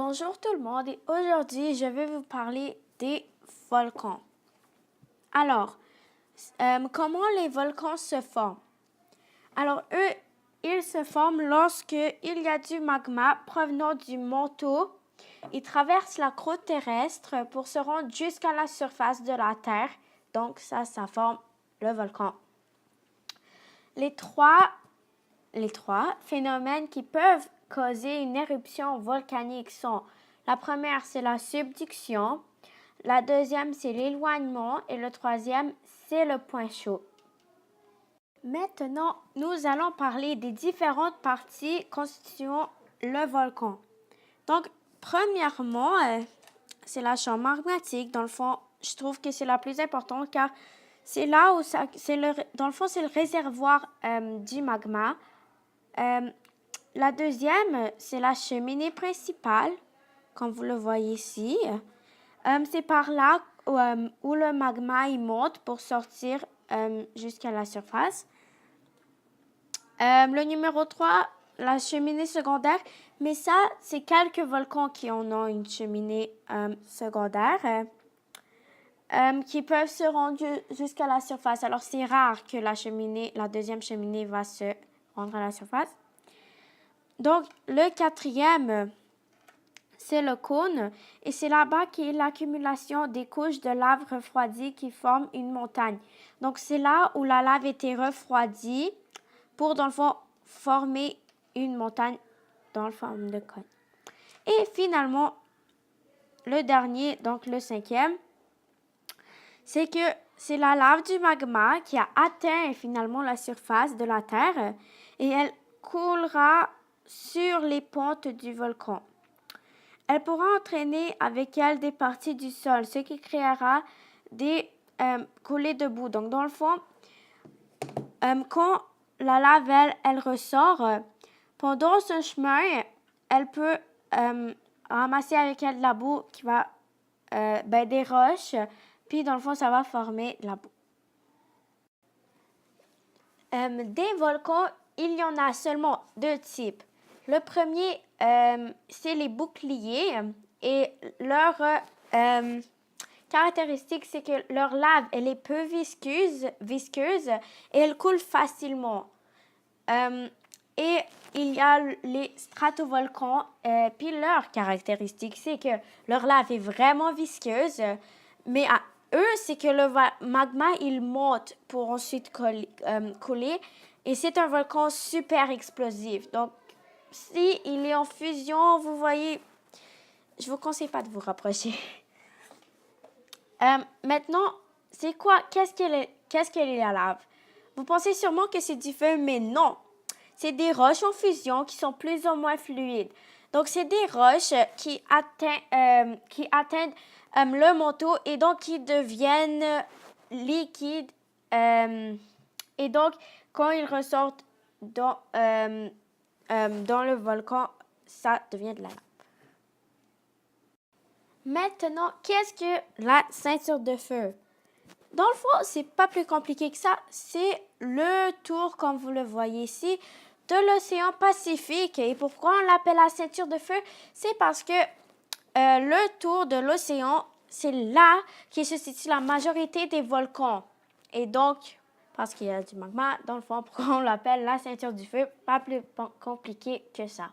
Bonjour tout le monde et aujourd'hui je vais vous parler des volcans. Alors, comment les volcans se forment? Alors, ils se forment lorsque il y a du magma provenant du manteau. Ils traversent la croûte terrestre pour se rendre jusqu'à la surface de la Terre. Donc, ça forme le volcan. Les trois phénomènes qui peuvent causer une éruption volcanique sont: la première, c'est la subduction, la deuxième, c'est l'éloignement et le troisième, c'est le point chaud. Maintenant, nous allons parler des différentes parties constituant le volcan. Donc, premièrement, c'est la chambre magmatique. Dans le fond, je trouve que c'est la plus importante car c'est là où dans le fond, c'est le réservoir du magma. La deuxième, c'est la cheminée principale, comme vous le voyez ici. C'est par là où le magma il monte pour sortir jusqu'à la surface. Le numéro 3, la cheminée secondaire, mais ça, c'est quelques volcans qui en ont une cheminée secondaire qui peuvent se rendre jusqu'à la surface. Alors, c'est rare que la deuxième cheminée va se rendre à la surface. Donc, le quatrième, c'est le cône, et c'est là-bas qu'est l'accumulation des couches de lave refroidie qui forment une montagne. Donc, c'est là où la lave était refroidie pour, dans le fond, former une montagne dans la forme de cône. Et finalement, le dernier, donc le cinquième, c'est que c'est la lave du magma qui a atteint finalement la surface de la Terre et elle coulera sur les pentes du volcan. Elle pourra entraîner avec elle des parties du sol, ce qui créera des coulées de boue. Donc, dans le fond, quand la lave, elle ressort, pendant ce chemin, elle peut ramasser avec elle de la boue qui va, des roches, puis dans le fond, ça va former de la boue. Des volcans, il y en a seulement deux types. Le premier, c'est les boucliers et leur caractéristique, c'est que leur lave, elle est peu visqueuse et elle coule facilement. Et il y a les stratovolcans, puis leur caractéristique, c'est que leur lave est vraiment visqueuse, mais à eux, c'est que le magma, il monte pour ensuite couler. Et c'est un volcan super explosif. Donc, si il est en fusion, vous voyez, je ne vous conseille pas de vous rapprocher. Maintenant, c'est quoi? Qu'est-ce qu'elle est la lave? Vous pensez sûrement que c'est du feu, mais non. C'est des roches en fusion qui sont plus ou moins fluides. Donc, c'est des roches qui atteignent le manteau et donc qui deviennent liquides. Et donc, quand ils ressortent dans le volcan, ça devient de la lave. Maintenant, qu'est-ce que la ceinture de feu? Dans le fond, c'est pas plus compliqué que ça. C'est le tour, comme vous le voyez ici, de l'océan Pacifique. Et pourquoi on l'appelle la ceinture de feu? C'est parce que le tour de l'océan, c'est là que se situe la majorité des volcans. Et donc, parce qu'il y a du magma, dans le fond, pourquoi on l'appelle la ceinture du feu? Pas plus compliqué que ça.